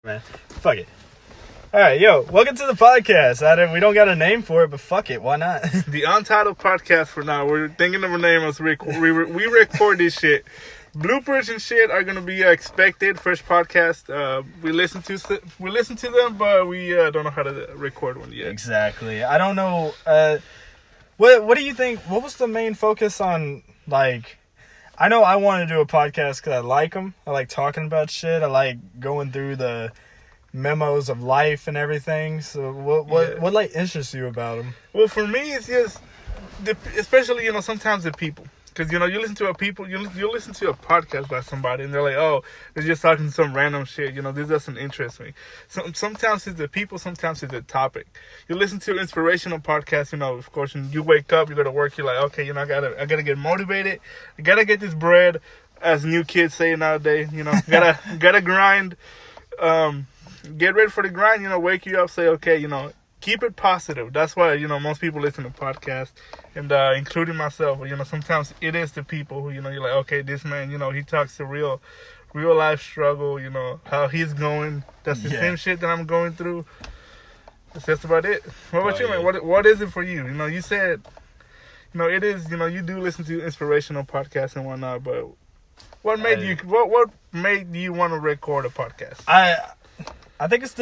Man, fuck it. All right, yo, welcome to the podcast. We don't got a name for it, but fuck it, why not? The Untitled Podcast for now. We're thinking of a name as we record this shit. Bloopers and shit are gonna be expected. First podcast, we listen to them, but we don't know how to record one yet. Exactly. I don't know. What do you think? What was the main focus on? Like, I know I want to do a podcast because I like them. I like talking about shit. I like going through the memos of life and everything. So what like interests you about them? Well, for me, it's just especially sometimes the people. Because, you listen to you listen to a podcast by somebody and they're like, oh, they're just talking some random shit. This doesn't interest me. Sometimes it's the people, sometimes it's the topic. You listen to inspirational podcasts, of course, when you wake up, you go to work, you're like, okay, I gotta get motivated. I gotta get this bread, as new kids say nowadays, gotta grind, get ready for the grind, wake you up, say, okay, keep it positive. That's why, most people listen to podcasts, and including myself. Sometimes it is the people who, you're like, okay, this man, he talks to real life struggle, how he's going. That's the same shit that I'm going through. That's about it. What about you, man? What is it for you? You said, it is, you do listen to inspirational podcasts and whatnot, but what made you want to record a podcast? I think it's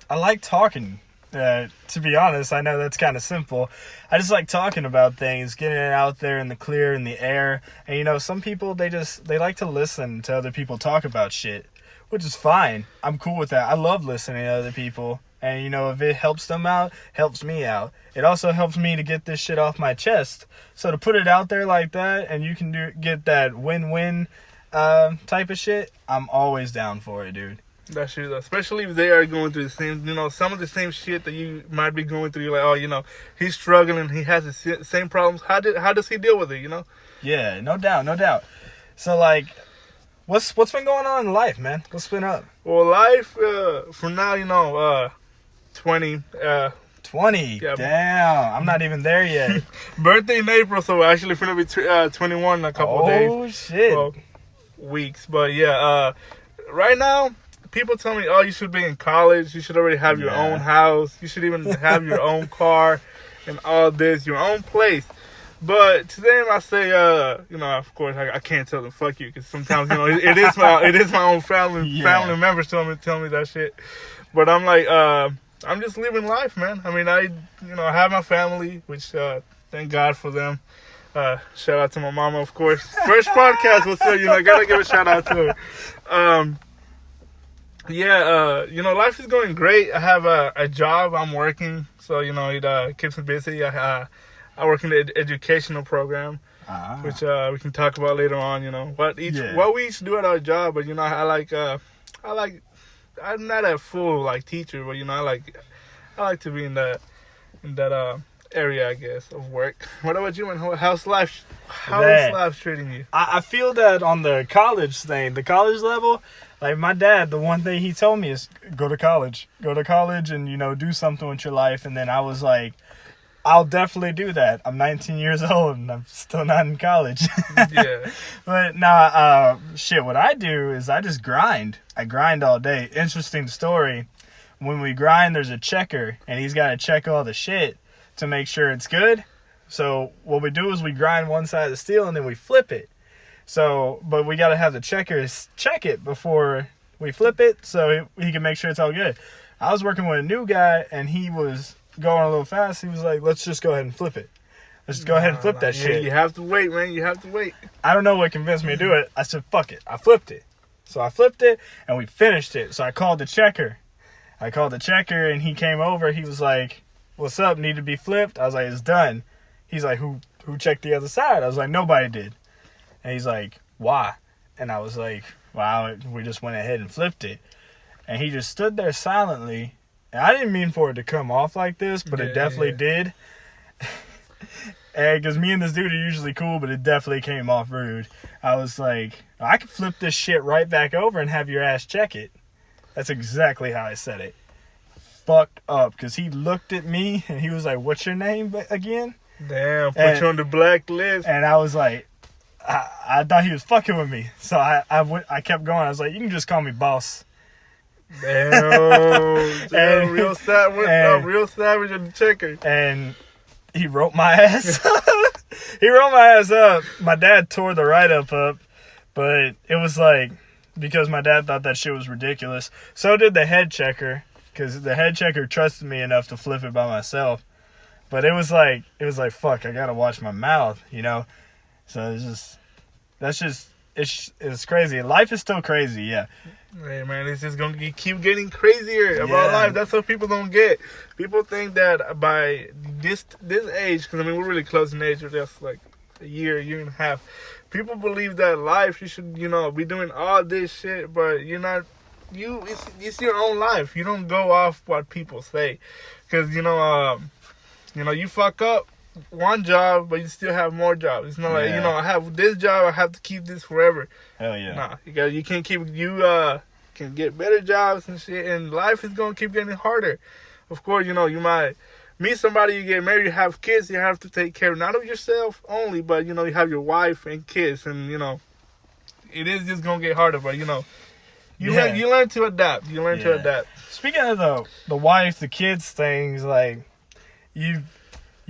I like talking. To be honest, I know that's kind of simple. I just like talking about things, getting it out there in the clear, in the air. And some people, they like to listen to other people talk about shit, which is fine. I'm cool with that. I love listening to other people. And if it helps them out, helps me out. It also helps me to get this shit off my chest. So to put it out there like that, and you can get that win-win type of shit, I'm always down for it, dude. That's true, especially if they are going through the same, some of the same shit that you might be going through. You're like, oh, he's struggling, he has the same problems. How does he deal with it? Yeah, no doubt. So like, what's been going on in life, man? What's been up? Well, life for now, 20. 20. Yeah. Damn, I'm not even there yet. Birthday in April, so we're actually gonna be 21 in a couple of days. Oh shit. Well, weeks, but yeah. Right now, people tell me, oh, you should be in college. You should already have your own house. You should even have your own car and all this, your own place. But to them, I say, of course, I can't tell them fuck you, because sometimes, it is my own family members tell me that shit. But I'm like, I'm just living life, man. I mean, I have my family, which thank God for them. Shout out to my mama, of course. First podcast was so, gotta give a shout out to her. Life is going great. I have a job. I'm working, so it keeps me busy. I work in the educational program, which we can talk about later on. What we each do at our job. But I'm not a full teacher, but I like to be in that area, I guess, of work. What about you, man? How's life treating you? I feel that on the college level. Like, my dad, the one thing he told me is go to college and, do something with your life. And then I was like, I'll definitely do that. I'm 19 years old and I'm still not in college. Yeah. But nah, what I do is I just grind. I grind all day. Interesting story. When we grind, there's a checker and he's got to check all the shit to make sure it's good. So what we do is we grind one side of the steel and then we flip it. So, but we got to have the checkers check it before we flip it so he can make sure it's all good. I was working with a new guy and he was going a little fast. He was like, let's just go ahead and flip it. Let's just go ahead and flip that shit. You have to wait, man. You have to wait. I don't know what convinced me to do it. I said, fuck it. I flipped it. So I flipped it and we finished it. So I called the checker. And he came over. He was like, what's up? Need to be flipped? I was like, it's done. He's like, who checked the other side? I was like, nobody did. And he's like, why? And I was like, wow, we just went ahead and flipped it. And he just stood there silently. And I didn't mean for it to come off like this, but it definitely did. And because me and this dude are usually cool, but it definitely came off rude. I was like, I could flip this shit right back over and have your ass check it. That's exactly how I said it. Fucked up. Because he looked at me and he was like, what's your name again? Damn, put you on the blacklist. And I was like, I thought he was fucking with me. So I kept going. I was like, you can just call me boss. Damn, And- real savage, real savage in the checker. And he wrote my ass up. He wrote my ass up. My dad tore the write-up up, but it was like, because my dad thought that shit was ridiculous. So did the head checker, because the head checker trusted me enough to flip it by myself. But it was like, fuck, I gotta watch my mouth, you know? So it's crazy. Life is still crazy, yeah. Hey man, it's just gonna keep getting crazier about Yeah. life. That's what people don't get. People think that by this age, because I mean we're really close in age, we're just like a year and a half. People believe that life you should, be doing all this shit, but you're not. It's your own life. You don't go off what people say, because you fuck up one job, but you still have more jobs. It's not like, I have this job, I have to keep this forever. Hell yeah. Nah, you can't keep, can get better jobs and shit, and life is going to keep getting harder. Of course, you might meet somebody, you get married, you have kids, you have to take care not of yourself only, but, you have your wife and kids, and, it is just going to get harder, but, you learn to adapt. You learn to adapt. Speaking of the wife, the kids things, like, you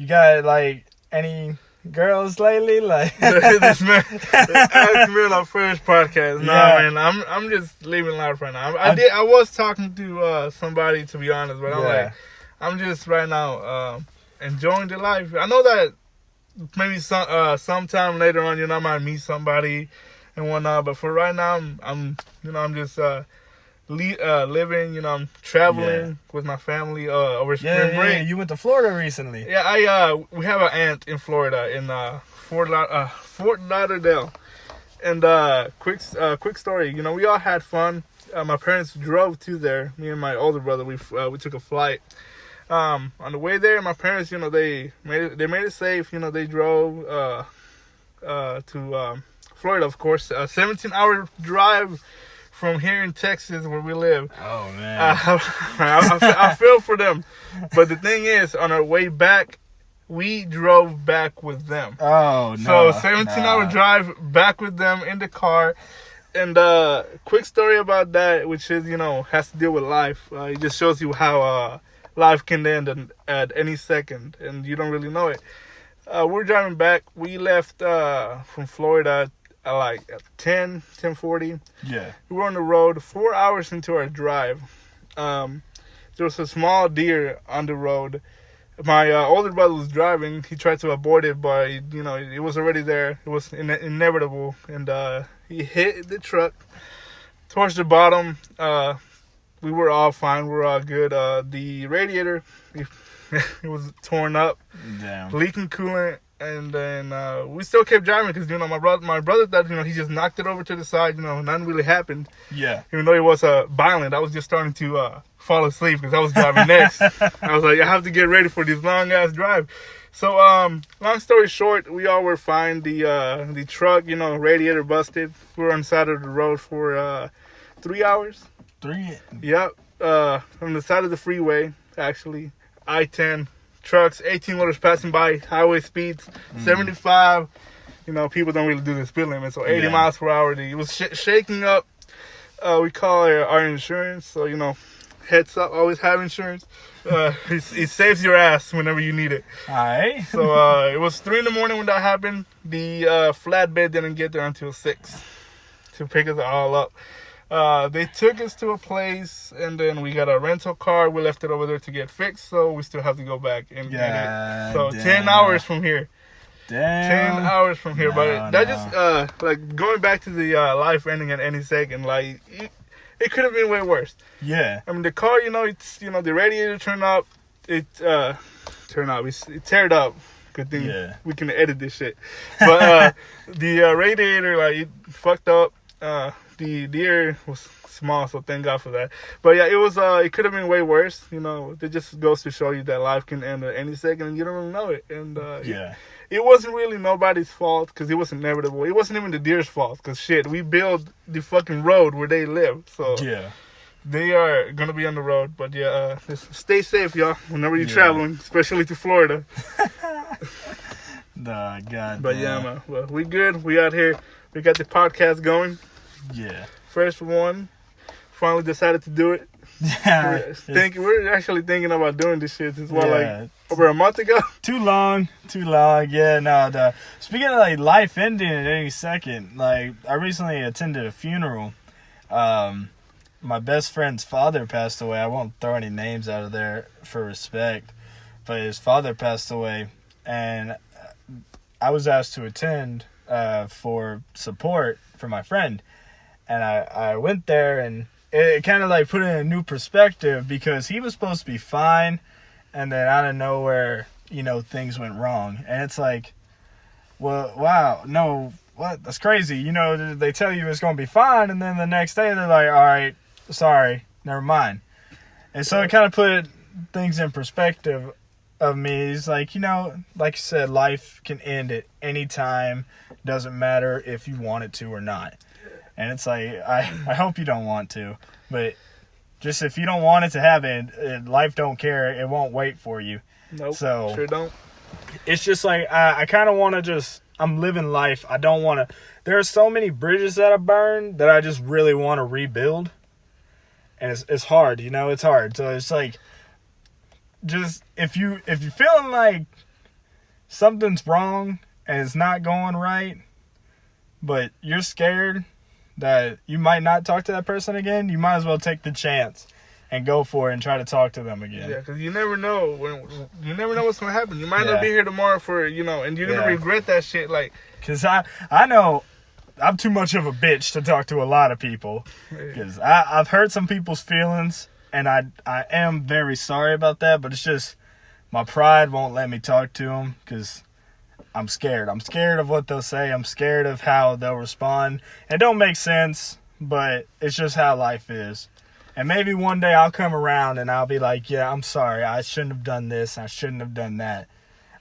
got, like, any girls lately? Like, this man asked me on our first podcast. Nah, Yeah. man, I'm just living life right now. I was talking to somebody, to be honest, but I'm just right now enjoying the life. I know that maybe sometime later on, I might meet somebody and whatnot, but for right now, I'm just living, I'm traveling with my family over spring break. Yeah, you went to Florida recently. Yeah, we have an aunt in Florida in Fort Lauderdale, and quick story. We all had fun. My parents drove to there. Me and my older brother, we took a flight. On the way there, my parents, they made it safe. They drove to Florida, of course, a 17-hour drive from here in Texas, where we live. Oh, man. I feel for them. But the thing is, on our way back, we drove back with them. Oh, no. So 17-hour drive back with them in the car. And quick story about that, which is, has to deal with life. It just shows you how life can end at any second, and you don't really know it. We're driving back. We left from Florida at 10:40. Yeah. We were on the road 4 hours into our drive. There was a small deer on the road. My older brother was driving. He tried to avoid it, but it was already there. It was inevitable, and he hit the truck towards the bottom. We were all fine. We were all good. The radiator, it was torn up, Damn. leaking coolant. And then we still kept driving because, my brother thought, he just knocked it over to the side. Nothing really happened. Yeah. Even though it was violent, I was just starting to fall asleep because I was driving next. I was like, I have to get ready for this long-ass drive. So, long story short, we all were fine. The truck, radiator busted. We were on the side of the road for 3 hours. 3? Yep. From the side of the freeway, actually. I-10. Trucks, 18 wheelers passing by, highway speeds, 75. People don't really do the speed limit, so 80 miles per hour. It was shaking up. We call our insurance, so heads up, always have insurance. It saves your ass whenever you need it. All right. So it was 3 in the morning when that happened. The flatbed didn't get there until 6 to pick us all up. They took us to a place, and then we got a rental car. We left it over there to get fixed, so we still have to go back and get it. So damn. 10 hours from here. Damn. 10 hours from here. But that No. just, going back to the life ending at any second, it could have been way worse. Yeah. I mean, the car, it's, the radiator turned up. It teared up. Good thing we can edit this shit. But the radiator, it fucked up. The deer was small, so thank God for that. But yeah, it was. It could have been way worse. It just goes to show you that life can end at any second, and you don't really know it. And it wasn't really nobody's fault because it was inevitable. It wasn't even the deer's fault because we built the fucking road where they live. So they are gonna be on the road. But just stay safe, y'all. Whenever you're traveling, especially to Florida. Nah, God. But man, well, we good. We out here. We got the podcast going. Yeah. First one finally decided to do it. Yeah. We're actually thinking about doing this shit. It's like over a month ago. Too long. Yeah, no. Speaking of like life ending at any second, like I recently attended a funeral. My best friend's father passed away. I won't throw any names out of there for respect, but his father passed away, and I was asked to attend for support for my friend, and I went there, and it kind of like put it in a new perspective because he was supposed to be fine, and then out of nowhere, things went wrong, and it's like, well, wow, no, what? That's crazy. They tell you it's going to be fine, and then the next day they're like, all right, sorry, never mind. And so it kind of put things in perspective of me. It's like, like you said, life can end at any time. Doesn't matter if you want it to or not. And it's like, I hope you don't want to. But just if you don't want it to happen, life don't care. It won't wait for you. Nope, so sure don't. It's just like, I kind of want to just, I'm living life. I don't want to, there are so many bridges that I burned that I just really want to rebuild. And it's hard, it's hard. So it's like, just if you're feeling like something's wrong and it's not going right, but you're scared that you might not talk to that person again, you might as well take the chance and go for it and try to talk to them again. Yeah, because you never know what's gonna happen. You might not be here tomorrow for and you're gonna regret that shit. Like, because I know I'm too much of a bitch to talk to a lot of people, because I've hurt some people's feelings, and I am very sorry about that, but it's just my pride won't let me talk to them because I'm scared. I'm scared of what they'll say. I'm scared of how they'll respond. It don't make sense, but it's just how life is. And maybe one day I'll come around and I'll be like, yeah, I'm sorry. I shouldn't have done this. I shouldn't have done that.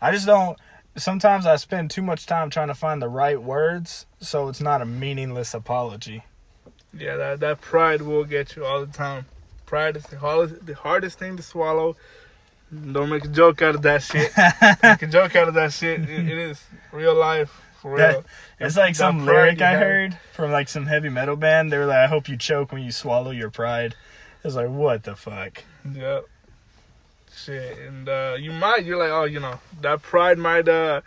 I just don't. Sometimes I spend too much time trying to find the right words, so it's not a meaningless apology. Yeah, that pride will get you all the time. Pride is the hardest thing to swallow. Don't make a joke out of that shit. Make a joke out of that shit. It is real life, for real. It's like some lyric I heard from like some heavy metal band. They were like, I hope you choke when you swallow your pride. It was like, what the fuck? Yep. Shit, and you're like, oh, that pride might, they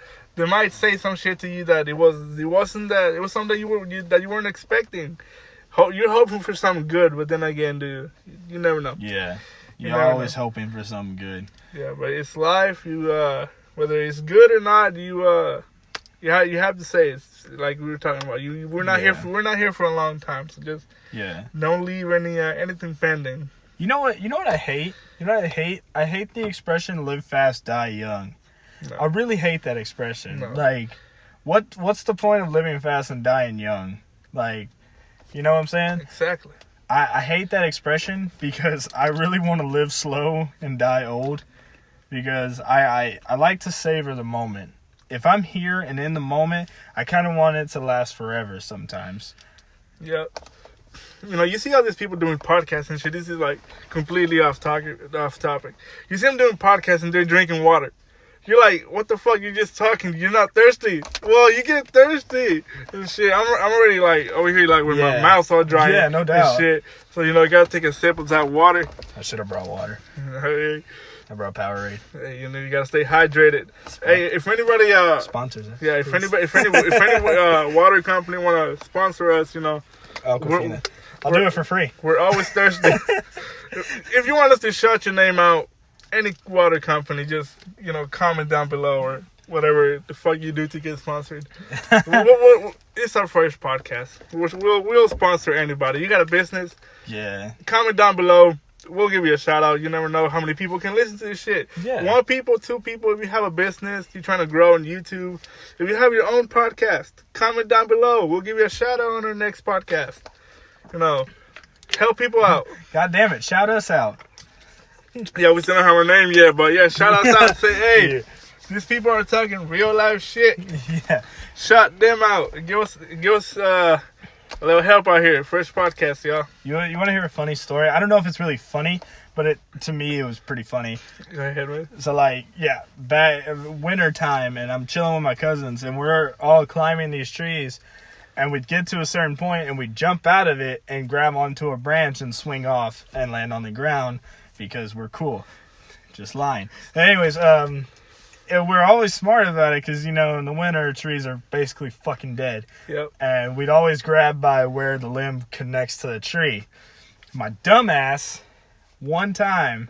might say some shit to you that it was something that you weren't expecting. You're hoping for something good, but then again, dude, you never know. Yeah, you're always hoping for something good. Yeah, but it's life. You whether it's good or not, you have to say it. Like we were talking about, we're not here for a long time, so just don't leave anything pending. You know what I hate? I hate the expression "live fast, die young." No. I really hate that expression. No. Like, what's the point of living fast and dying young? Like, you know what I'm saying? Exactly. I hate that expression because I really want to live slow and die old, because I like to savor the moment. If I'm here and in the moment, I kind of want it to last forever sometimes. Yep. You see all these people doing podcasts and shit. This is like completely off topic. You see them doing podcasts and they're drinking water. You're like, what the fuck? You're just talking. You're not thirsty. Well, you get thirsty and shit. I'm already like over here like with my mouth all dry. Yeah, no doubt. And shit. So you gotta take a sip of that water. I should have brought water. Hey. I brought Powerade. Hey, you gotta stay hydrated. Hey, if anybody sponsors us. Yeah, if any water company wanna sponsor us, I'll do it for free. We're always thirsty. If you want us to shout your name out, any water company, just, comment down below or whatever the fuck you do to get sponsored. It's our first podcast. We'll sponsor anybody. You got a business? Yeah. Comment down below. We'll give you a shout out. You never know how many people can listen to this shit. Yeah. 1 people, 2 people. If you have a business, you're trying to grow on YouTube. If you have your own podcast, comment down below. We'll give you a shout out on our next podcast. Help people out. God damn it. Shout us out. Yeah, we still don't have our name yet, but yeah, shout us out. Say, hey, these people are talking real life shit. Yeah. Shout them out. Give us a little help out here. First podcast, y'all. You want to hear a funny story? I don't know if it's really funny, but to me, it was pretty funny. Go ahead, man. So, back winter time, and I'm chilling with my cousins, and we're all climbing these trees. And we'd get to a certain point and we'd jump out of it and grab onto a branch and swing off and land on the ground because we're cool. Just lying. Anyways, and we're always smart about it because, in the winter, trees are basically fucking dead. Yep. And we'd always grab by where the limb connects to the tree. My dumbass, one time,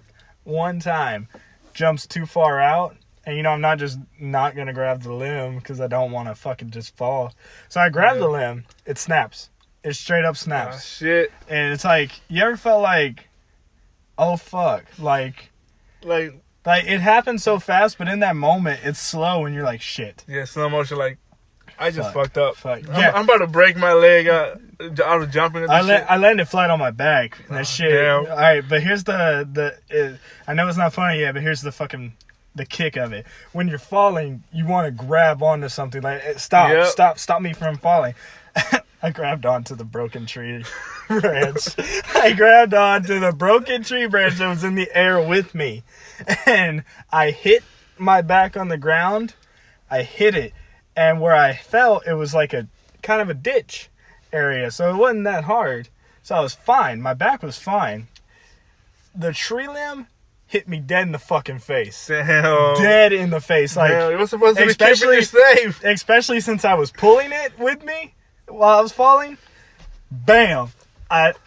jumps too far out. And, I'm not going to grab the limb because I don't want to fucking just fall. So I grab the limb. It snaps. It straight up snaps. Oh, shit. And it's like, you ever felt like, oh, fuck. Like it happened so fast, but in that moment, it's slow and you're like, shit. Yeah, slow motion, like, I just fucked up. Fuck. Yeah. I'm about to break my leg out of jumping at this shit. I landed flat on my back. That shit. Damn. All right, but here's I know it's not funny yet, but here's the kick of it. When you're falling, you want to grab onto something. Like, stop me from falling. I grabbed onto the broken tree branch. I grabbed onto the broken tree branch that was in the air with me. And I hit my back on the ground. I hit it. And where I fell, it was like a kind of a ditch area. So it wasn't that hard. So I was fine. My back was fine. The tree limb hit me dead in the fucking face. Damn. Dead in the face. Like, damn, it was supposed to be keeping you safe. Especially since I was pulling it with me while I was falling. Bam.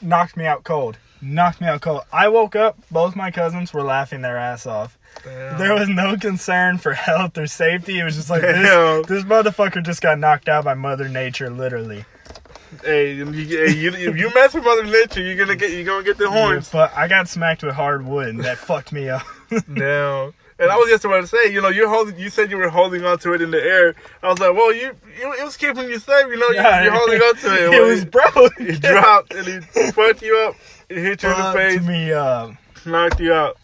Knocked me out cold. I woke up. Both my cousins were laughing their ass off. Damn. There was no concern for health or safety. It was just like, this motherfucker just got knocked out by Mother Nature, literally. Hey, if you mess with Mother Nature, you're gonna get the horns. Yeah, but I got smacked with hard wood, and that fucked me up. Damn. And I was just about to say, you said you were holding on to it in the air. I was like, well, it was keeping you safe, you're holding on to it. It was broke. It dropped, and it fucked you up. It hit you in the face. Fucked me up. Knocked you out.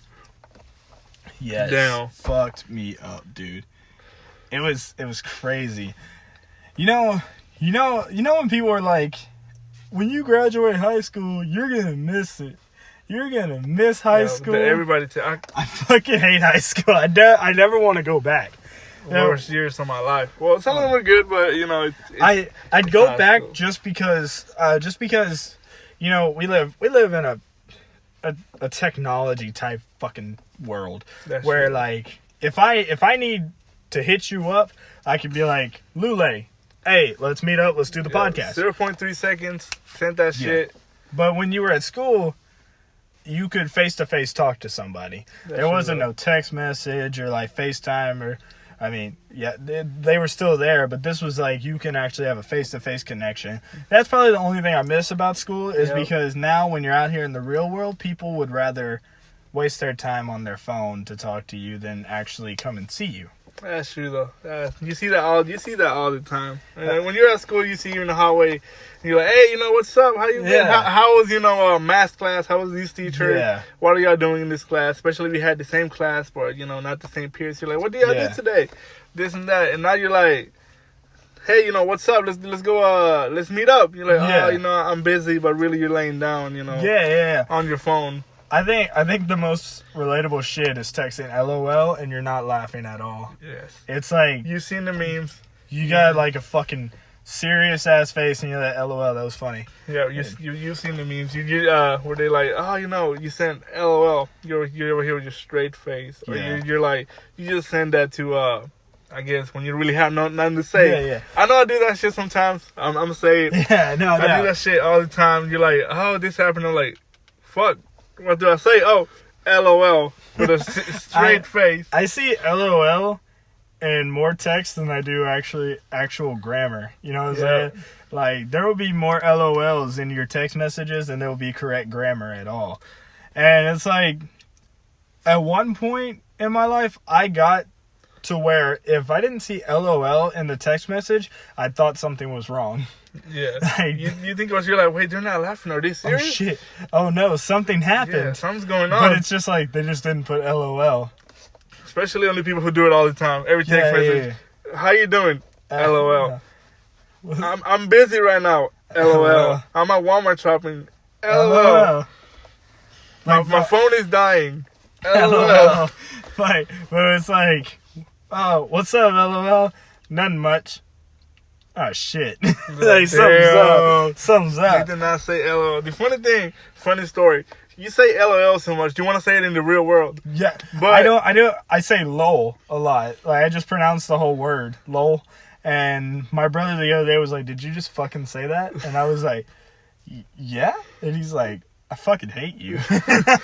Yes. Damn. Fucked me up, dude. It was crazy. You know when people are like, when you graduate high school, you're gonna miss it. You're gonna miss high school. Everybody, I fucking hate high school. I never want to go back. Worst years of my life. Well, some of them were good, but I'd go back cool. just because we live in a technology type fucking world. That's where true. Like if I need to hit you up, I could be like, Lule, hey, let's meet up, let's do the podcast. 0.3 seconds, sent that shit. But when you were at school, you could face-to-face talk to somebody. There wasn't no text message or like FaceTime or, they were still there, but this was like you can actually have a face-to-face connection. That's probably the only thing I miss about school is because now when you're out here in the real world, people would rather waste their time on their phone to talk to you than actually come and see you. That's true though. You see that all the time. When you're at school, you see you in the hallway, and you're like, "Hey, what's up? How you been? How was math class? How was this teacher? Yeah. What are y'all doing in this class? Especially if we had the same class, but not the same peers. You're like, what do y'all do today? This and that. And now you're like, hey, what's up? Let's go. Let's meet up. You're like, I'm busy, but really you're laying down. On your phone. I think the most relatable shit is texting LOL and you're not laughing at all. Yes. It's like... You've seen the memes. You got like a fucking serious ass face and you're like, LOL, that was funny. Yeah, you've seen the memes. Where they like, you sent LOL. You're over here with your straight face. Or you're like, you just send that to, I guess, when you really have nothing to say. Yeah. I know I do that shit sometimes. I'm going to say it. Yeah, no. I do that shit all the time. You're like, oh, this happened. I'm like, fuck. What do I say? Oh, LOL with a straight face. I see LOL in more text than I do actual grammar. You know what I'm saying? Like, there will be more LOLs in your text messages than there will be correct grammar at all. And it's like, at one point in my life, I got to where if I didn't see LOL in the text message, I thought something was wrong. Yeah. Like, you think about it, you're like, wait, they're not laughing. Are they serious? Oh, shit. Oh, no, something happened. Yeah, something's going on. But it's just like, they just didn't put LOL. Especially on the people who do it all the time. Every text message. Yeah. How you doing? LOL. I'm busy right now. LOL. I'm at Walmart shopping. LOL. Like, my phone is dying. LOL. But it's like, oh, what's up, LOL? Nothing much. oh shit. Like, Like, something's up. Something's They up. did not say LOL. The funny story. You say LOL so much. Do you want to say it in the real world? Yeah, But I say lol a lot. Like, I just pronounce the whole word, lol. And my brother the other day was like, did you just fucking say that? And I was like, yeah? And he's like, I fucking hate you.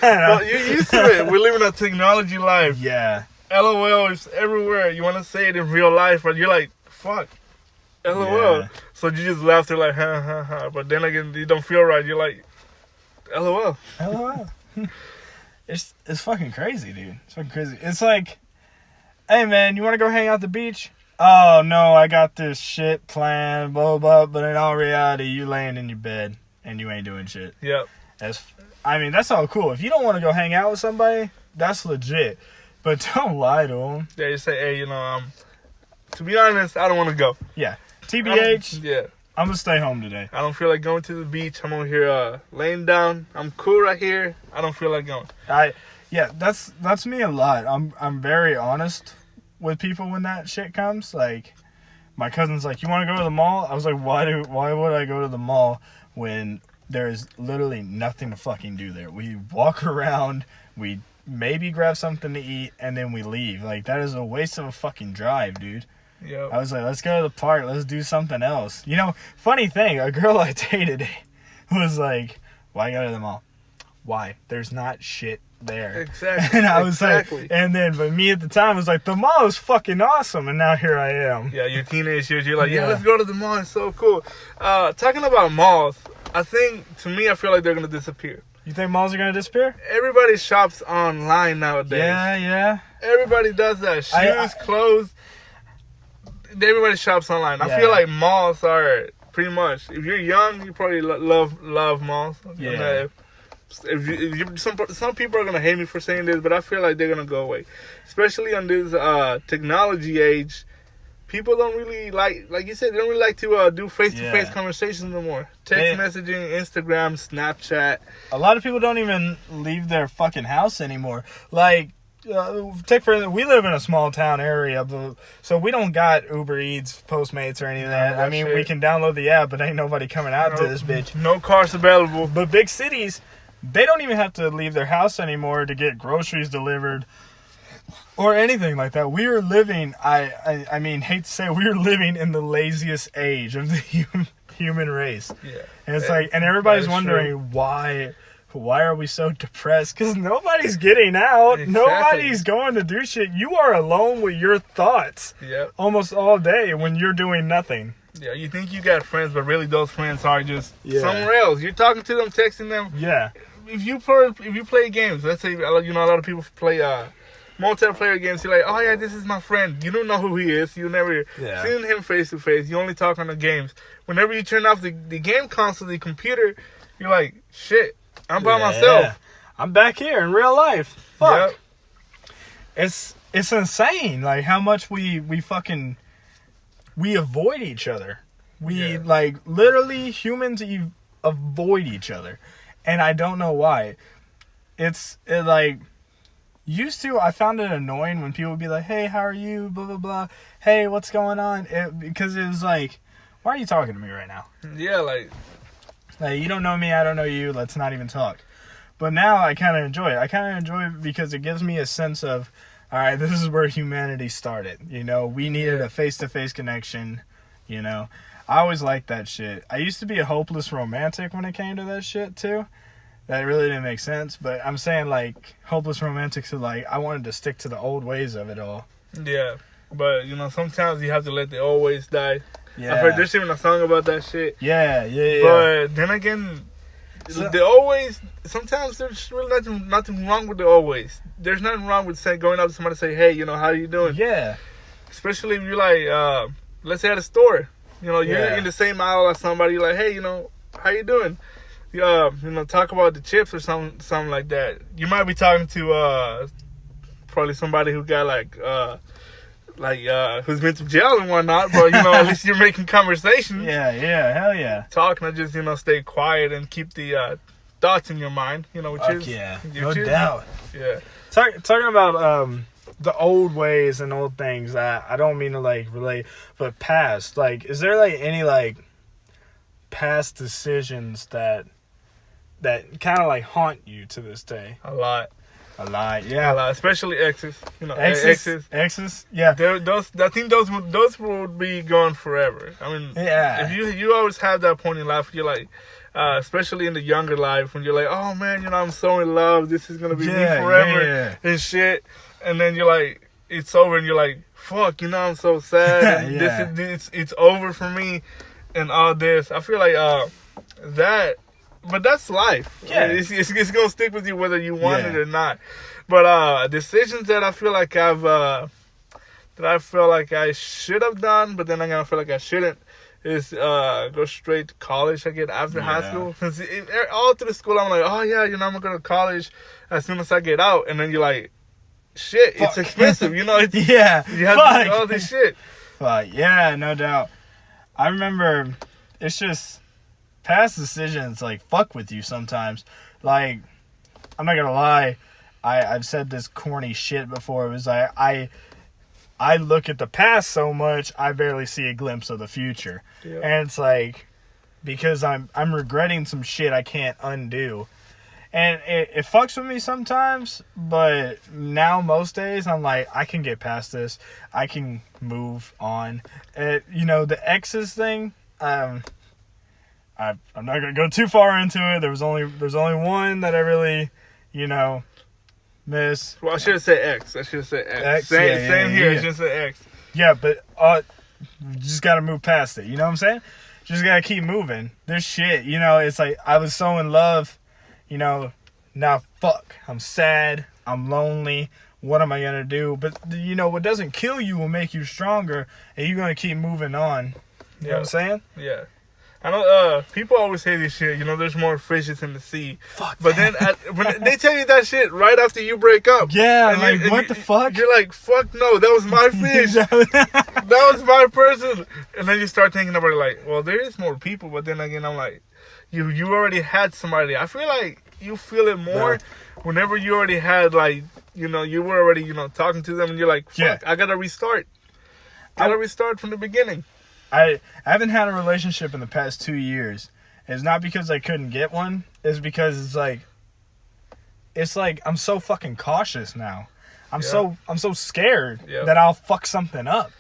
Well, you're used to it. We're living a technology life. Yeah. LOL is everywhere. You want to say it in real life, but you're like, fuck. LOL. Yeah. So you just laugh. They're like, ha, ha, ha. But then again, you don't feel right. You're like, LOL. LOL. It's fucking crazy, dude. It's fucking crazy. It's like, hey, man, you want to go hang out at the beach? Oh, no, I got this shit planned, blah, blah, but in all reality, you laying in your bed and you ain't doing shit. Yep. That's all cool. If you don't want to go hang out with somebody, that's legit. But don't lie to them. Yeah, you say, hey, to be honest, I don't want to go. Yeah. TBH, Yeah. I'm going to stay home today. I don't feel like going to the beach. I'm over here laying down. I'm cool right here. I don't feel like going. Yeah, that's me a lot. I'm very honest with people when that shit comes. Like, my cousin's like, you want to go to the mall? I was like, why would I go to the mall when there's literally nothing to fucking do there? We walk around, we maybe grab something to eat, and then we leave. Like, that is a waste of a fucking drive, dude. Yep. I was like, let's go to the park. Let's do something else. You know, funny thing, a girl I dated was like, why go to the mall? Why? There's not shit there. Exactly. And I was like, but me at the time was like, the mall is fucking awesome. And now here I am. Yeah, your teenage years, you're like, yeah, let's go to the mall. It's so cool. Talking about malls, I feel like they're going to disappear. You think malls are going to disappear? Everybody shops online nowadays. Yeah. Everybody does that. Shoes, clothes. Everybody shops online. Yeah. I feel like malls are pretty much, if you're young, you probably love malls. Yeah. Some people are going to hate me for saying this, but I feel like they're going to go away. Especially on this technology age. People don't really like you said, they don't really like to do face-to-face conversations no more. Text messaging, Instagram, Snapchat. A lot of people don't even leave their fucking house anymore. Like, take for instance, we live in a small town area, so we don't got Uber Eats, Postmates, or any of that. I mean, we can download the app, but ain't nobody coming out to this bitch. No cars available. But big cities, they don't even have to leave their house anymore to get groceries delivered or anything like that. We are living, I mean, hate to say it, we are living in the laziest age of the human race. Yeah. And it's like, and everybody's wondering why are we so depressed? Because nobody's getting out. Exactly. Nobody's going to do shit. You are alone with your thoughts almost all day when you're doing nothing. Yeah, you think you got friends, but really those friends are just somewhere else. You're talking to them, texting them. Yeah. If you play games, let's say, a lot of people play multiplayer games. You're like, oh yeah, this is my friend. You don't know who he is. You never seen him face to face. You only talk on the games. Whenever you turn off the game console, the computer, you're like, shit. I'm by myself. I'm back here in real life. Fuck. Yep. It's insane. Like how much we avoid each other. We like literally humans avoid each other, and I don't know why. It like used to. I found it annoying when people would be like, "Hey, how are you?" Blah blah blah. Hey, what's going on? Because it was like, why are you talking to me right now? Yeah, like you don't know me, I don't know you, let's not even talk. But now I kind of enjoy it. I kind of enjoy it because it gives me a sense of, all right, this is where humanity started. You know, we needed a face-to-face connection, you know. I always liked that shit. I used to be a hopeless romantic when it came to that shit, too. That really didn't make sense. But I'm saying, like, hopeless romantic, so, like, I wanted to stick to the old ways of it all. Yeah. But, sometimes you have to let the old ways die. Yeah. I've heard there's even a song about that shit. Yeah. But then again, the always, sometimes there's really nothing wrong with the always. There's nothing wrong with going up to somebody and say, hey, how you doing? Yeah. Especially if you're like, let's say at a store. You're in the same aisle as somebody. You're like, hey, how you doing? Talk about the chips or something like that. You might be talking to probably somebody who got who's been to jail and whatnot, but at least you're making conversation. Yeah, hell yeah. Talking, not just stay quiet and keep the thoughts in your mind. No doubt. Yeah. Talking about the old ways and old things. I don't mean to like relate, but past. Like, is there like any like past decisions that kind of like haunt you to this day? A lot. A lot, yeah. A lot, especially exes. You know, exes, yeah. I think those would be gone forever. I mean, yeah. If you always have that point in life, you're like, especially in the younger life, when you're like, oh man, you know, I'm so in love, this is gonna be me forever and shit, and then you're like, it's over, and you're like, fuck, you know, I'm so sad, and it's over for me, and all this. I feel like that. But that's life. Yeah, it's gonna stick with you whether you want it or not. But decisions that I feel like I should have done, but then I'm gonna feel like I shouldn't, is go straight to college again after high school. Cause all through the school, I'm like, oh yeah, you know, I'm gonna go to college as soon as I get out, and then you're like, shit, it's expensive, you know. You have to do all this shit. Fuck yeah, no doubt. I remember, it's just. Past decisions like fuck with you sometimes. Like, I'm not gonna lie, I've said this corny shit before. It was like I look at the past so much I barely see a glimpse of the future. Yep. And it's like, because I'm regretting some shit I can't undo. And it fucks with me sometimes, but now most days I'm like, I can get past this. I can move on. You know, the exes thing, I'm not gonna go too far into it. There's only one that I really, you know, miss. Well, I should have said X. Same here. I should have said X. Yeah, but you just gotta move past it. You know what I'm saying? Just gotta keep moving. There's shit. You know, it's like I was so in love. You know, now fuck. I'm sad. I'm lonely. What am I gonna do? But you know, what doesn't kill you will make you stronger, and you're gonna keep moving on. You know what I'm saying? Yeah. I know people always say this shit, you know, there's more fishes in the sea. Fuck but that. Then when they tell you that shit right after you break up. Yeah, like, what the fuck? You're like, fuck no, that was my fish. That was my person. And then you start thinking about it like, well, there is more people. But then again, I'm like, you already had somebody. I feel like you feel it more whenever you already had, like, you know, you were already, you know, talking to them. And you're like, fuck, I got to restart. Restart from the beginning. I haven't had a relationship in the past 2 years. It's not because I couldn't get one. It's because it's like I'm so fucking cautious now. I'm so scared that I'll fuck something up.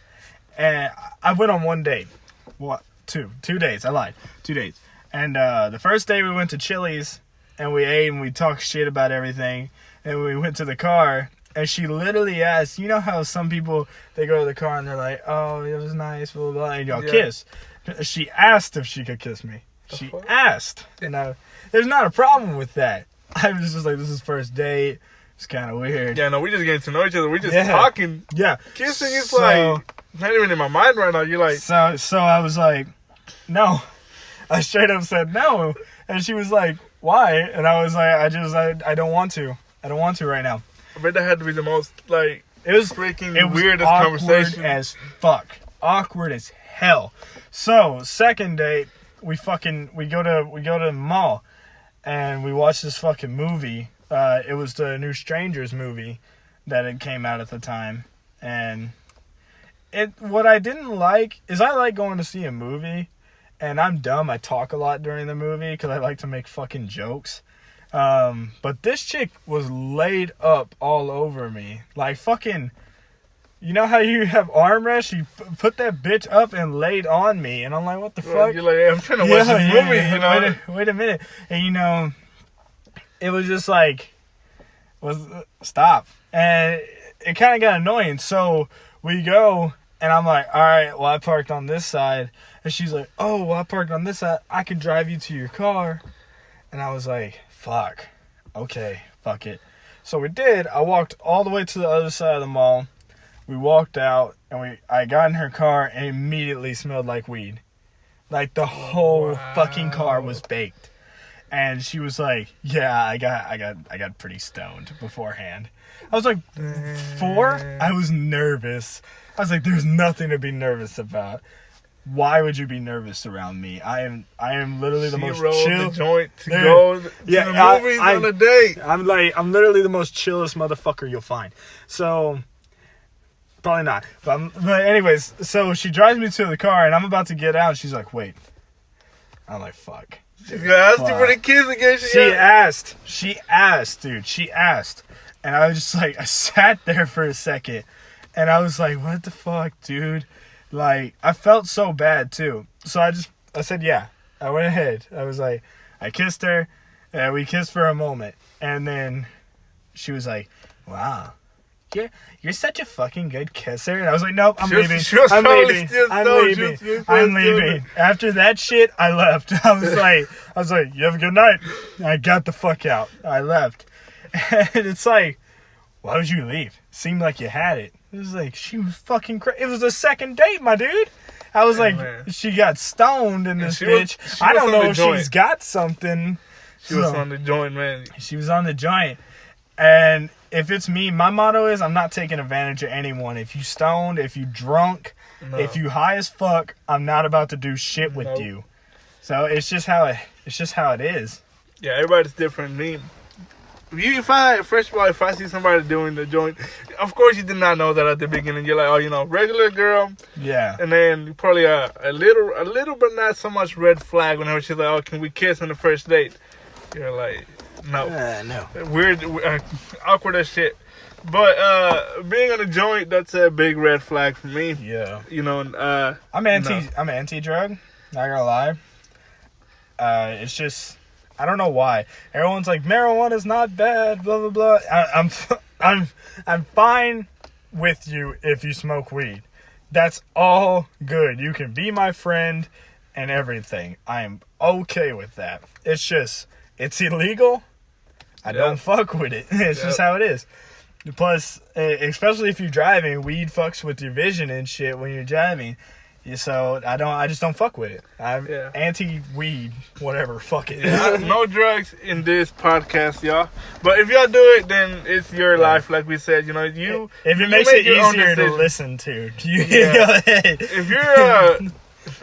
And I went on one date. What? Two dates. I lied. 2 dates. And the first day we went to Chili's and we ate and we talked shit about everything. And we went to the car. And she literally asked, you know how some people, they go to the car and they're like, oh, it was nice, blah, blah, blah, and y'all kiss. She asked if she could kiss me. She asked. And there's not a problem with that. I was just like, this is first date. It's kind of weird. Yeah, no, we just getting to know each other. We just talking. Yeah. Kissing is like, not even in my mind right now. You're like. So I was like, no. I straight up said no. And she was like, why? And I was like, I don't want to. I don't want to right now. I bet that had to be the most, like, it was weirdest conversation. As fuck. Awkward as hell. So, second date, we go to the mall and we watch this fucking movie. It was the new Strangers movie that it came out at the time. And what I didn't like is I like going to see a movie, and I'm dumb. I talk a lot during the movie because I like to make fucking jokes. But this chick was laid up all over me. Like fucking, you know how you have armrests? She put that bitch up and laid on me. And I'm like, what the fuck? You're like, hey, I'm trying to watch this movie, you know? Wait a minute. And you know, it was just like, stop. And it kind of got annoying. So we go, and I'm like, all right, well, I parked on this side. And she's like, oh, well, I parked on this side. I can drive you to your car. And I was like, fuck. Okay, fuck it. So we did. I walked all the way to the other side of the mall. We walked out, and I got in her car, and immediately smelled like weed. Like the whole fucking car was baked. And she was like, yeah, I got pretty stoned beforehand. I was like, 4? I was nervous. I was like, there's nothing to be nervous about. Why would you be nervous around me? I am literally the most chill. The joint to go to the movies on a date. I'm literally the most chillest motherfucker you'll find. So Probably not. But anyways, so she drives me to the car, and I'm about to get out, and she's like, wait. I'm like, fuck. She's gonna ask you for the kiss again. She asked, dude. She asked. And I was just like, I sat there for a second, and I was like, what the fuck, dude? Like, I felt so bad, too. So I said, yeah. I went ahead. I was like, I kissed her, and we kissed for a moment. And then she was like, wow. You're such a fucking good kisser. And I was like, nope, I'm leaving. I'm leaving. After that shit, I left. I was like, you have a good night. I got the fuck out. I left. And it's like, why would you leave? Seemed like you had it. It was like, she was fucking crazy. It was a second date, my dude. I was like, man. She got stoned in this bitch. I don't know if she's got something. She was on the joint, man. She was on the joint. And if it's me, my motto is I'm not taking advantage of anyone. If you stoned, if you drunk, if you high as fuck, I'm not about to do shit with you. So it's just how it is. Yeah, everybody's different. Me, if I see somebody doing the joint, of course you did not know that at the beginning. You're like, oh, you know, regular girl. Yeah. And then probably a little but not so much red flag whenever she's like, oh, can we kiss on the first date? You're like, no. No. Weird, awkward as shit. But being on a joint, that's a big red flag for me. Yeah. You know, I'm anti-drug. Not gonna lie. It's just, I don't know why. Everyone's like, marijuana's not bad, blah blah blah. I'm fine with you if you smoke weed. That's all good. You can be my friend and everything. I am okay with that. It's just, it's illegal. I don't fuck with it. It's just how it is. Plus, especially if you're driving, weed fucks with your vision and shit when you're driving. So I just don't fuck with it. I'm anti-weed, whatever. Fuck it. No drugs in this podcast, y'all. But if y'all do it, then it's your life, like we said. You know, if it makes it easier to listen to, if you're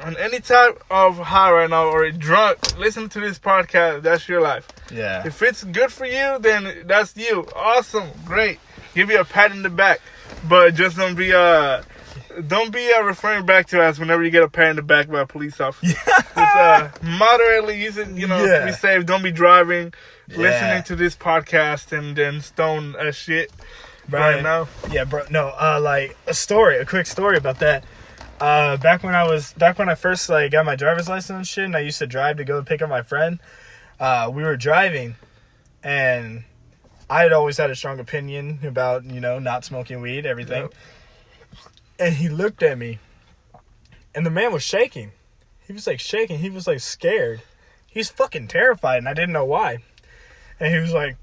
on any type of high right now or drunk, listen to this podcast. That's your life. Yeah. If it's good for you, then that's you. Awesome, great. Give you a pat in the back, but just don't be referring back to us whenever you get a pat in the back by a police officer. Just, moderately use it. You know, be safe. Don't be driving, listening to this podcast, and then stone as shit right now. Yeah, bro. No, like a quick story about that. Back when I first got my driver's license and shit, and I used to drive to go pick up my friend. We were driving, and I had always had a strong opinion about, not smoking weed, everything. Yep. And he looked at me, and the man was shaking. He was shaking. He was scared. He's fucking terrified, and I didn't know why. And he was like,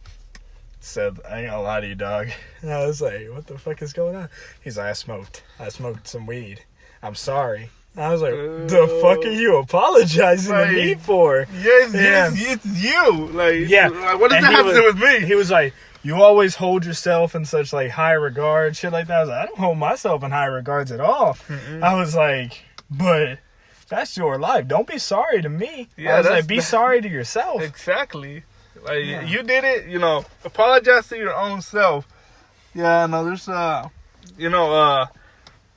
said, I ain't gonna lie to you, dog. And I was like, what the fuck is going on? He's like, I smoked some weed. I'm sorry. I was like, the fuck are you apologizing to me for? It's you. What does that have to do with me? He was like, you always hold yourself in such high regard, shit like that. I was like, I don't hold myself in high regards at all. Mm-mm. I was like, but that's your life. Don't be sorry to me. Yeah, I was like, be sorry to yourself. Exactly. You did it, apologize to your own self. Yeah, no, there's,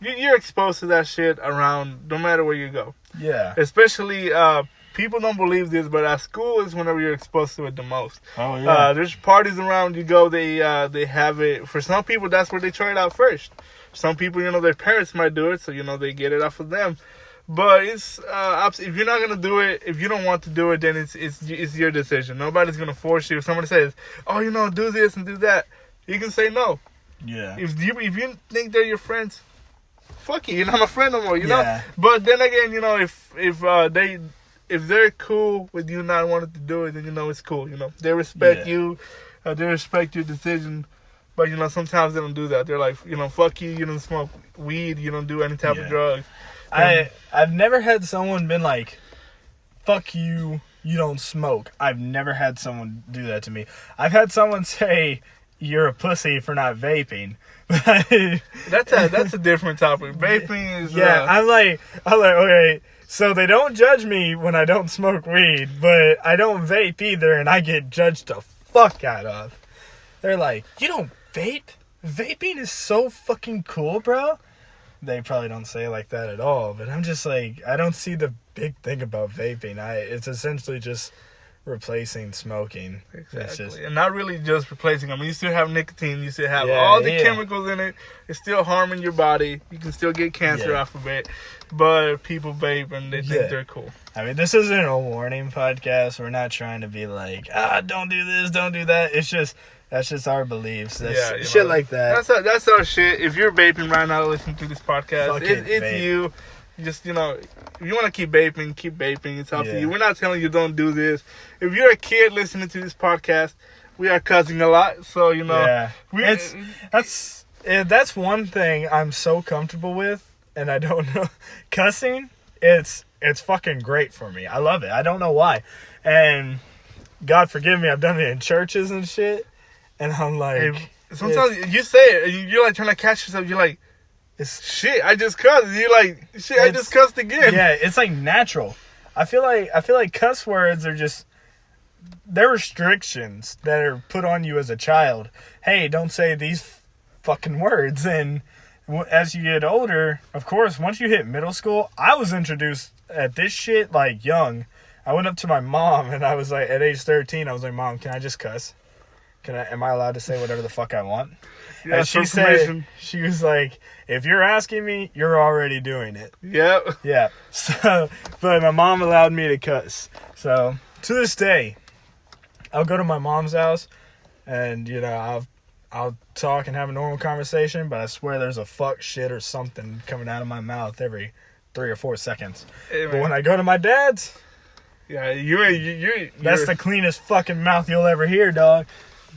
you're exposed to that shit around no matter where you go. Yeah. Especially, people don't believe this, but at school is whenever you're exposed to it the most. Oh, yeah. There's parties around you go, they have it. For some people, that's where they try it out first. Some people, their parents might do it, so, they get it off of them. But it's, if you're not going to do it, if you don't want to do it, then it's your decision. Nobody's going to force you. If somebody says, oh, do this and do that, you can say no. Yeah. If you think they're your friends, fuck you. You're not my friend no more, know? But then again, if they're cool with you not wanting to do it, then it's cool, They respect you, they respect your decision, but sometimes they don't do that. They're like, fuck you, you don't smoke weed, you don't do any type of drugs. I've never had someone been like, fuck you, you don't smoke. I've never had someone do that to me. I've had someone say, you're a pussy for not vaping. That's a different topic. Vaping is I'm like okay, so they don't judge me when I don't smoke weed, but I don't vape either, and I get judged the fuck out of. They're like, you don't vape? vaping is so fucking cool, bro. They probably don't say it like that at all, but I'm just like, I don't see the big thing about vaping. It's essentially just replacing smoking. Exactly. And not really just replacing them. You still have nicotine. You still have all the chemicals in it. It's still harming your body. You can still get cancer off of it. But people vape and they think they're cool. I mean, this isn't a warning podcast. We're not trying to be like, don't do this, don't do that. It's just... That's just our beliefs. That's shit like that. That's our shit. If you're vaping right now listening to this podcast, it's you. Just, you know, if you want to keep vaping, keep vaping. It's up to you. We're not telling you don't do this. If you're a kid listening to this podcast, we are cussing a lot. So, you know. Yeah. That's one thing I'm so comfortable with, and I don't know. Cussing, it's fucking great for me. I love it. I don't know why. And God forgive me, I've done it in churches and shit. And I'm like... sometimes you say it, and you're like trying to catch yourself. You're like, shit, I just cussed. And you're like, shit, I just cussed again. Yeah, it's like natural. I feel like cuss words are just... They're restrictions that are put on you as a child. Hey, don't say these fucking words. And as you get older, of course, once you hit middle school, I was introduced at this shit like young. I went up to my mom, and I was like, at age 13, I was like, Mom, can I just cuss? Am I allowed to say whatever the fuck I want? Yeah, and she said, she was like, if you're asking me, you're already doing it. Yep. Yeah. So, but my mom allowed me to cuss. So, to this day, I'll go to my mom's house and, you know, I'll talk and have a normal conversation, but I swear there's a fuck, shit, or something coming out of my mouth every 3 or 4 seconds. Hey, but when I go to my dad's, you're that's the cleanest fucking mouth you'll ever hear, dog.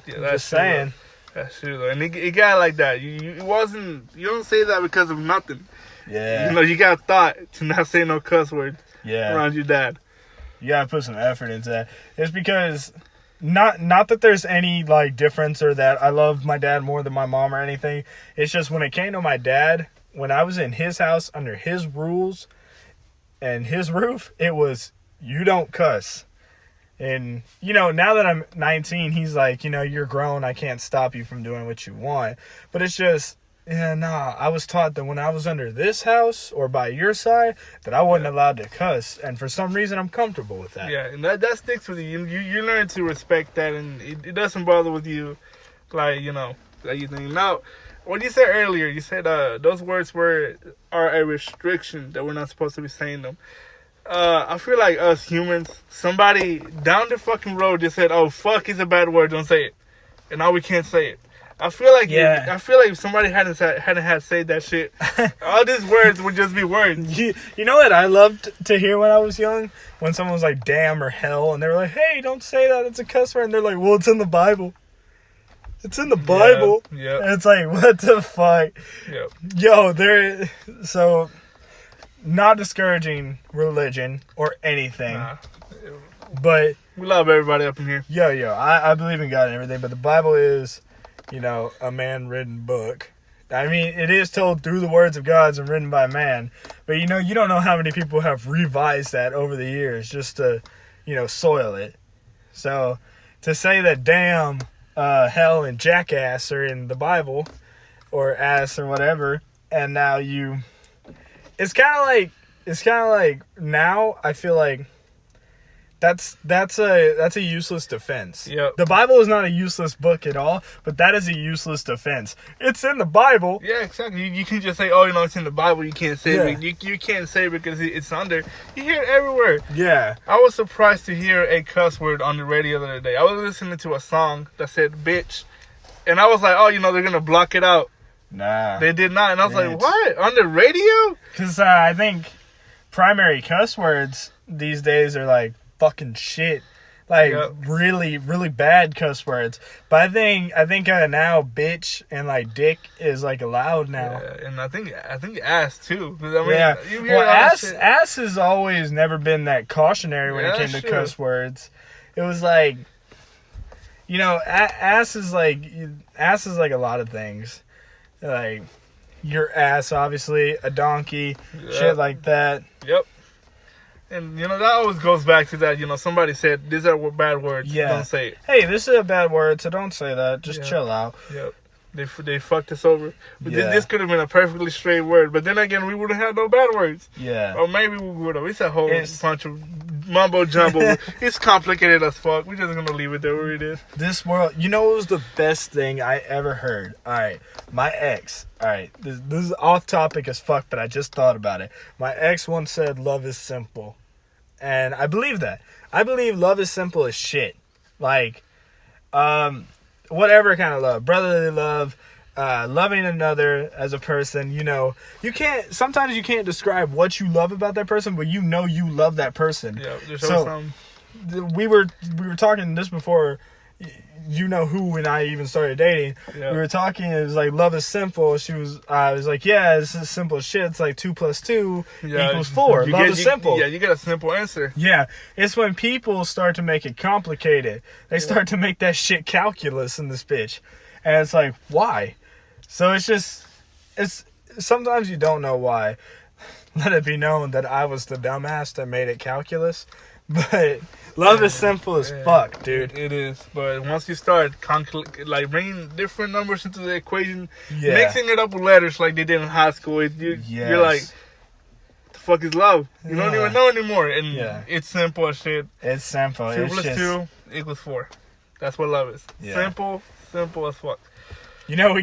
Yeah, that's just saying. That's true though. And it got like that. You don't say that because of nothing. Yeah. You know, you got thought to not say no cuss words around your dad. You gotta put some effort into that. It's because not that there's any like difference or that I love my dad more than my mom or anything. It's just when it came to my dad, when I was in his house under his rules and his roof, it was you don't cuss. And, you know, now that I'm 19, he's like, you know, you're grown. I can't stop you from doing what you want. But it's just, I was taught that when I was under this house or by your side, that I wasn't allowed to cuss. And for some reason, I'm comfortable with that. Yeah, and that sticks with you. You learn to respect that, and it doesn't bother with you, like, you know, that you think. Now, what you said earlier, you said those words are a restriction, that we're not supposed to be saying them. I feel like us humans, somebody down the fucking road just said, "Oh, fuck is a bad word, don't say it," and now we can't say it. I feel like if somebody hadn't had said that shit, all these words would just be words. You know what I loved to hear when I was young? When someone was like, "Damn" or "hell," and they were like, "Hey, don't say that, it's a cuss word," and they're like, "Well, it's in the Bible. It's in the Bible." Yeah. And it's like, what the fuck? Yep. Yo, so. Not discouraging religion or anything, but we love everybody up in here. I believe in God and everything, but the Bible is, you know, a man-written book. I mean, it is told through the words of God and written by man, but you know, you don't know how many people have revised that over the years just to, you know, soil it. So to say that damn, hell, and jackass are in the Bible, or ass or whatever, and now you. It's kind of like now I feel like that's a useless defense. Yep. The Bible is not a useless book at all, but that is a useless defense. It's in the Bible. Yeah, exactly. You can just say, "Oh, you know, it's in the Bible." You can't say it. You can't say it because it's under. You hear it everywhere. Yeah. I was surprised to hear a cuss word on the radio the other day. I was listening to a song that said "bitch," and I was like, "Oh, you know, they're gonna block it out." Nah. They did not. And I was like, what? On the radio? Because I think primary cuss words these days are like fucking shit. Like really, really bad cuss words. But I think now bitch and like dick is like allowed now. Yeah, and I think ass too. I mean, yeah. You hear ass has always never been that cautionary when it came to cuss words. It was like, you know, ass is like a lot of things. Like, your ass, obviously, a donkey, shit like that. Yep. And, you know, that always goes back to that, you know, somebody said, these are bad words, don't say it. Hey, this is a bad word, so don't say that. Just chill out. Yep. They fucked us over. Yeah. This could have been a perfectly straight word, but then again, we wouldn't have no bad words. Yeah. Or maybe we would have. It's a whole bunch of mumbo jumbo. It's complicated as fuck. We're just gonna leave it there where it is. This world, you know what was the best thing I ever heard? Alright, my ex, alright, this is off topic as fuck, but I just thought about it. My ex once said love is simple. And I believe that. I believe love is simple as shit. Like, whatever kind of love. Brotherly love, loving another as a person, you know. Sometimes you can't describe what you love about that person, but you know you love that person. Yeah, there's so we were talking this before, you know who and I even started dating. Yeah. We were talking, it was like, love is simple. I was like, yeah, it's as simple as shit. It's like 2 + 2 equals 4. Love is simple. Yeah, you get a simple answer. Yeah, it's when people start to make it complicated. They start to make that shit calculus in this bitch. And it's like, why? So it's sometimes you don't know why. Let it be known that I was the dumbass that made it calculus. But love is simple as fuck, dude. It is. But once you start bringing different numbers into the equation, mixing it up with letters like they did in high school, you're like, the fuck is love? You don't even know anymore. And it's simple as shit. It's simple. 2 + 2 equals 4. That's what love is. Yeah. Simple as fuck. You know,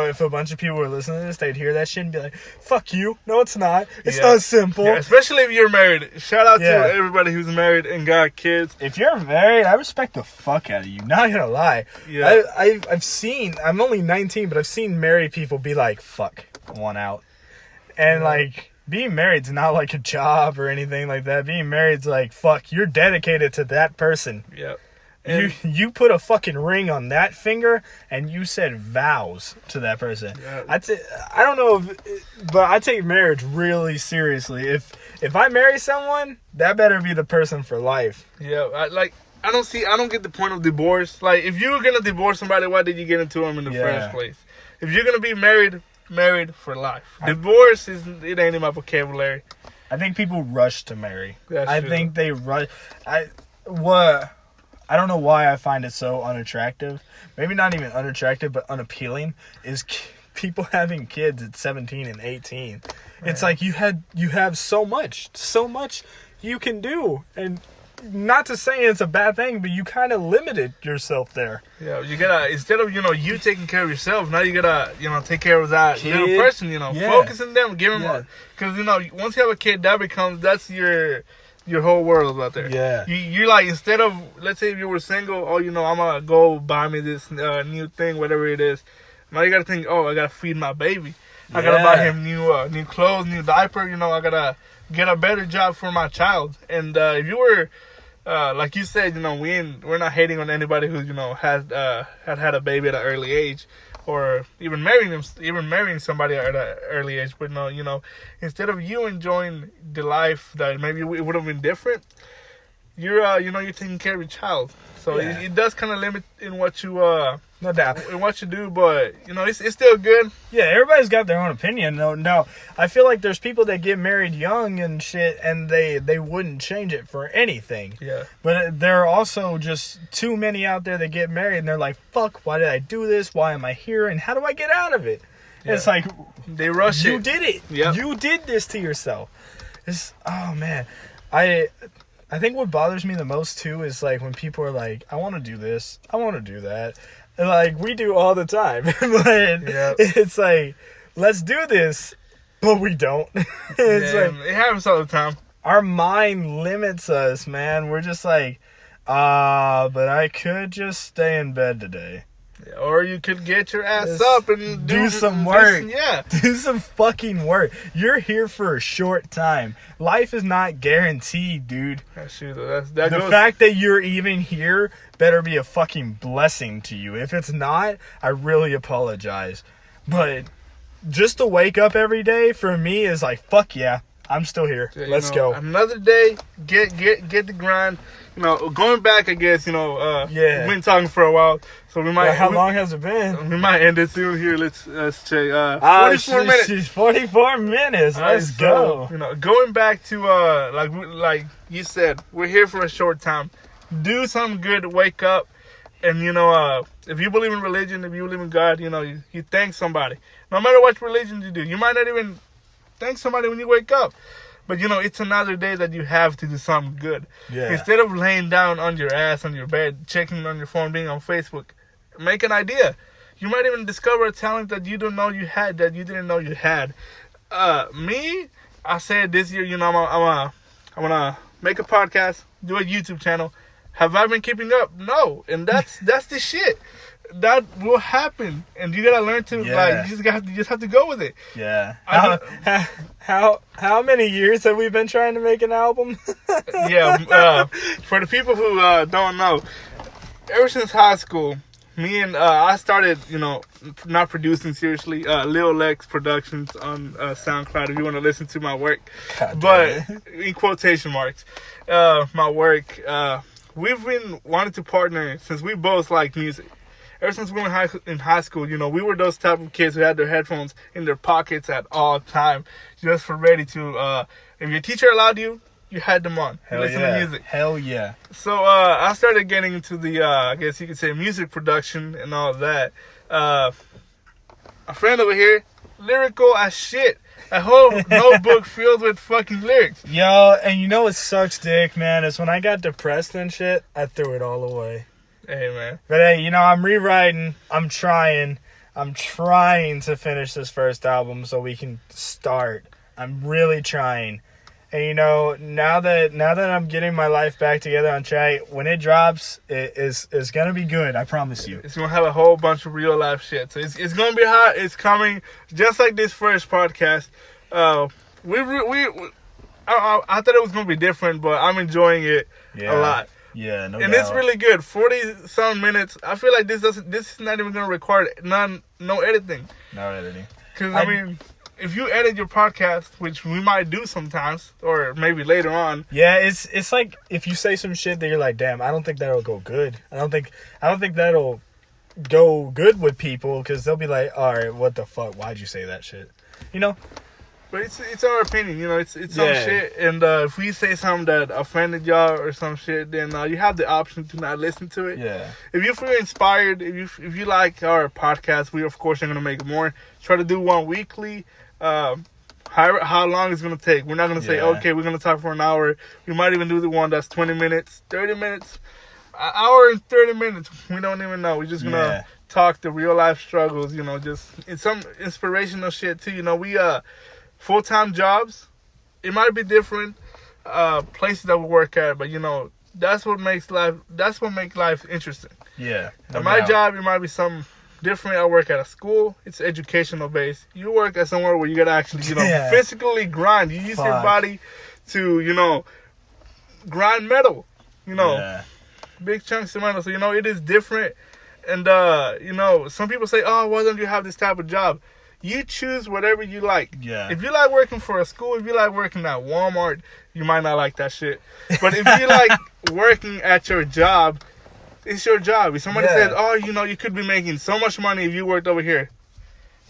if a bunch of people were listening to this, they'd hear that shit and be like, fuck you. No, it's not. It's not simple. Yeah, especially if you're married. Shout out to everybody who's married and got kids. If you're married, I respect the fuck out of you. Not gonna lie. Yeah. I've seen, I'm only 19, but I've seen married people be like, fuck, I want out. And like, being married's not like a job or anything like that. Being married's like, fuck, you're dedicated to that person. Yeah. You put a fucking ring on that finger and you said vows to that person. Yeah. I don't know, but I take marriage really seriously. If I marry someone, that better be the person for life. Yeah, I don't get the point of divorce. Like, if you were gonna divorce somebody, why did you get into them in the first place? If you're gonna be married for life. Divorce it ain't in my vocabulary. I think people rush to marry. That's true. Think they rush. I don't know why I find it so unattractive. Maybe not even unattractive, but unappealing. Is people having kids at 17 and 18. Right. It's like you have so much you can do, and not to say it's a bad thing, but you kind of limited yourself there. Yeah, you gotta, instead of you taking care of yourself, now you gotta take care of that little person. Focus on them, give them because once you have a kid, that's your whole world out there. Yeah. You're like, instead of, let's say if you were single, I'm gonna go buy me this new thing, whatever it is. Now you gotta think, I gotta feed my baby. I gotta buy him new clothes, new diaper. I gotta get a better job for my child. And if you were, like you said, we're not hating on anybody who had a baby at an early age, or even marrying somebody at an early age. But no, instead of you enjoying the life that maybe it would have been different, you're taking care of your child. So it does kind of limit in what you no doubt in what you do, but it's still good. Yeah, everybody's got their own opinion. No, I feel like there's people that get married young and shit, and they wouldn't change it for anything. Yeah. But there are also just too many out there that get married, and they're like, "Fuck, why did I do this? Why am I here? And how do I get out of it?" Yeah. It's like they rush it. You did it. Yeah. You did this to yourself. Oh man, I think what bothers me the most too is like when people are like, I want to do this, I want to do that. And like we do all the time. But it's like, let's do this, but we don't. It's like, it happens all the time. Our mind limits us, man. We're just like, but I could just stay in bed today. Or you could get your ass up and do some work. Do some fucking work. You're here for a short time. Life is not guaranteed, dude. That's true. The fact that you're even here better be a fucking blessing to you. If it's not, I really apologize. But just to wake up every day for me is like, fuck yeah, I'm still here. Let's go. Another day, get the grind. Going back, I guess, we've been talking for a while, so we might... how long has it been? We might end it soon here. Let's check. 44 minutes. 44 minutes. Let's go. Going back to, like you said, we're here for a short time. Do something good, wake up, and, If you believe in religion, if you believe in God, you thank somebody. No matter what religion you do, you might not even thank somebody when you wake up. But, it's another day that you have to do something good. Yeah. Instead of laying down on your ass on your bed, checking on your phone, being on Facebook, make an idea. You might even discover a talent that you didn't know you had, that you didn't know you had. Me, I said this year, I'm gonna make a podcast, do a YouTube channel. Have I been keeping up? No. And that's the shit. That will happen, and you gotta learn to you just have to go with it. Yeah. How many years have we been trying to make an album? Yeah. For the people who don't know, ever since high school, me and I started, not producing seriously. Lil Lex Productions on SoundCloud. If you want to listen to my work, but in quotation marks, my work. We've been wanting to partner since we both like music. Ever since we were in high school, we were those type of kids who had their headphones in their pockets at all time, just for ready to. If your teacher allowed you, you had them on. Listen to music. Hell yeah. So I started getting into the, I guess you could say, music production and all of that. A friend over here, lyrical as shit. A whole notebook filled with fucking lyrics. Yo, and what sucks dick, man, is when I got depressed and shit, I threw it all away. Hey, man. But hey, I'm rewriting. I'm trying to finish this first album so we can start. I'm really trying. And now that I'm getting my life back together on track, when it drops, it's gonna be good. I promise you. It's gonna have a whole bunch of real life shit. So it's gonna be hot. It's coming just like this first podcast. I thought it was gonna be different, but I'm enjoying it a lot. Yeah, no doubt. And it's really good. 40-some minutes. I feel like this is not even gonna require no editing. No editing. Because if you edit your podcast, which we might do sometimes, or maybe later on. Yeah, it's like if you say some shit that you're like, damn, I don't think that'll go good. I don't think that'll go good with people, because they'll be like, all right, what the fuck? Why'd you say that shit? But it's our opinion, it's some shit, and if we say something that offended y'all or some shit, then you have the option to not listen to it. Yeah. If you feel inspired, if you like our podcast, we of course are gonna make more. Try to do one weekly. How long it's gonna take? We're not gonna say, okay, we're gonna talk for an hour. We might even do the one that's 20 minutes, 30 minutes, an hour and 30 minutes. We don't even know. We're just gonna talk the real life struggles. Just it's some inspirational shit too. We full-time jobs, it might be different places that we work at, but that's what makes life interesting. Yeah. At my job, it might be something different. I work at a school. It's educational based. You work at somewhere where you gotta actually physically grind. You use your body to grind metal, big chunks of metal. So it is different. And some people say, oh, why don't you have this type of job? You choose whatever you like. Yeah. If you like working for a school, if you like working at Walmart, you might not like that shit. But if you like working at your job, it's your job. If somebody says, oh, you could be making so much money if you worked over here.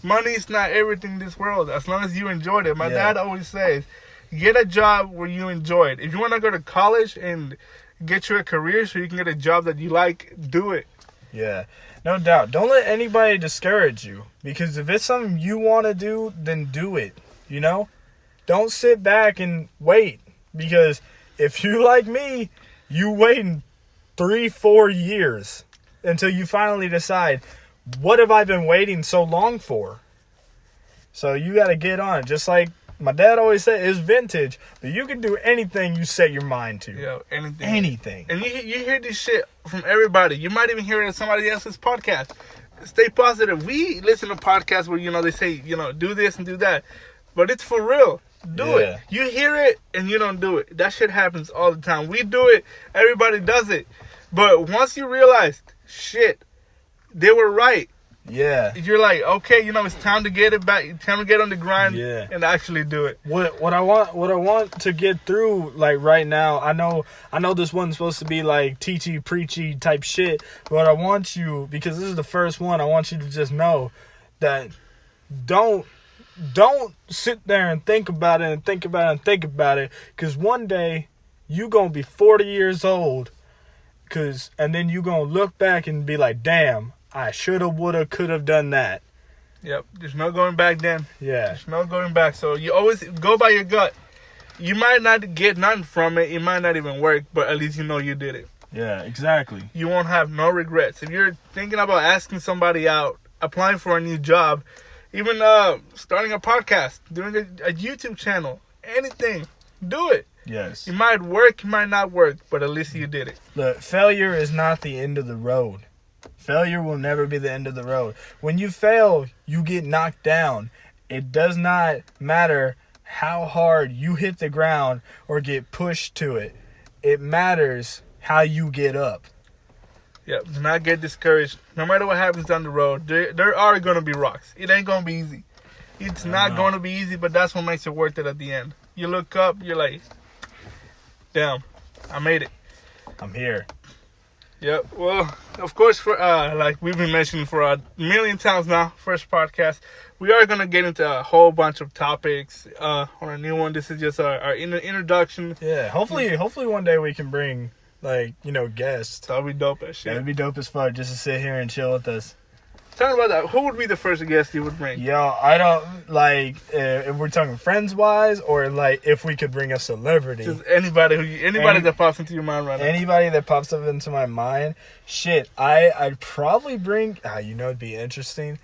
Money is not everything in this world, as long as you enjoyed it. My dad always says, get a job where you enjoy it. If you want to go to college and get your career so you can get a job that you like, do it. Yeah, no doubt. Don't let anybody discourage you, because if it's something you want to do, then do it, Don't sit back and wait, because if you like me, you waiting 3-4 years until you finally decide, what have I been waiting so long for? So you got to get on it. Just like my dad always said, it's vintage, but you can do anything you set your mind to. Yeah, anything. Anything. And you hear this shit from everybody. You might even hear it on somebody else's podcast. Stay positive. We listen to podcasts where, they say, do this and do that. But it's for real. Do it. You hear it and you don't do it. That shit happens all the time. We do it. Everybody does it. But once you realize, shit, they were right. Yeah. You're like, okay, it's time to get it back. It's time to get on the grind and actually do it. What I want to get through, like, right now, I know this one's supposed to be like teachy preachy type shit, but I want you, because this is the first one, I want you to just know that don't sit there and think about it and think about it and think about it, because one day you gonna be 40 years old, and then you gonna look back and be like, damn, I shoulda, woulda, could have done that. Yep. There's no going back then. Yeah. There's no going back. So you always go by your gut. You might not get nothing from it. It might not even work, but at least you know you did it. Yeah, exactly. You won't have no regrets. If you're thinking about asking somebody out, applying for a new job, even starting a podcast, doing a YouTube channel, anything, do it. Yes. You might work, you might not work, but at least you did it. Look, failure is not the end of the road. Failure will never be the end of the road. When you fail, you get knocked down. It does not matter how hard you hit the ground or get pushed to it. It matters how you get up. Yep, do not get discouraged. No matter what happens down the road, there are going to be rocks. It ain't going to be easy. It's not going to be easy, but that's what makes it worth it at the end. You look up, you're like, damn, I made it. I'm here. Yep. Well, of course, for like we've been mentioning for a million times now, first podcast, we are gonna get into a whole bunch of topics on a new one. This is just our introduction. Yeah. Hopefully one day we can bring guests. That'll be dope as shit. That'd be dope as fuck just to sit here and chill with us. Tell me about that. Who would be the first guest you would bring? Yo, I don't if we're talking friends wise or like if we could bring a celebrity. Just anybody that pops into your mind right now. Anybody that pops up into my mind. Shit, I'd probably bring. It'd be interesting.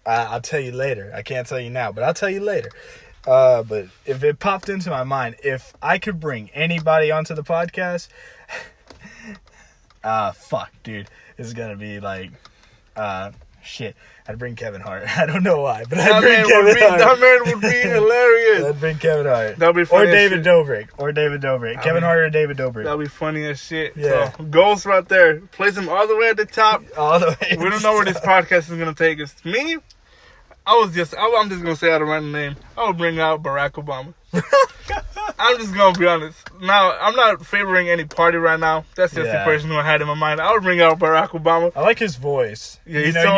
I'll tell you later. I can't tell you now, but I'll tell you later. But if it popped into my mind, if I could bring anybody onto the podcast, fuck, dude, it's gonna be like. Shit, I'd bring Kevin Hart. I don't know why, but I'd bring Kevin Hart. That man would be hilarious. I'd bring Kevin Hart. That'd be funny. Or David Dobrik. Kevin Hart or David Dobrik. That'd be funny as shit. Yeah. So, goals right there. Place them all the way at the top. All the way. We don't know where this podcast is gonna take us. Me, I'm just gonna say out a random name. I would bring out Barack Obama. I'm just gonna be honest. Now, I'm not favoring any party right now. That's just the person who I had in my mind. I would bring out Barack Obama. I like his voice. Yeah, he's so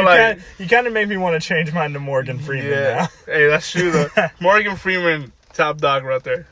you kind of made me want to change mine to Morgan Freeman now. Hey, that's true though. Morgan Freeman, top dog right there.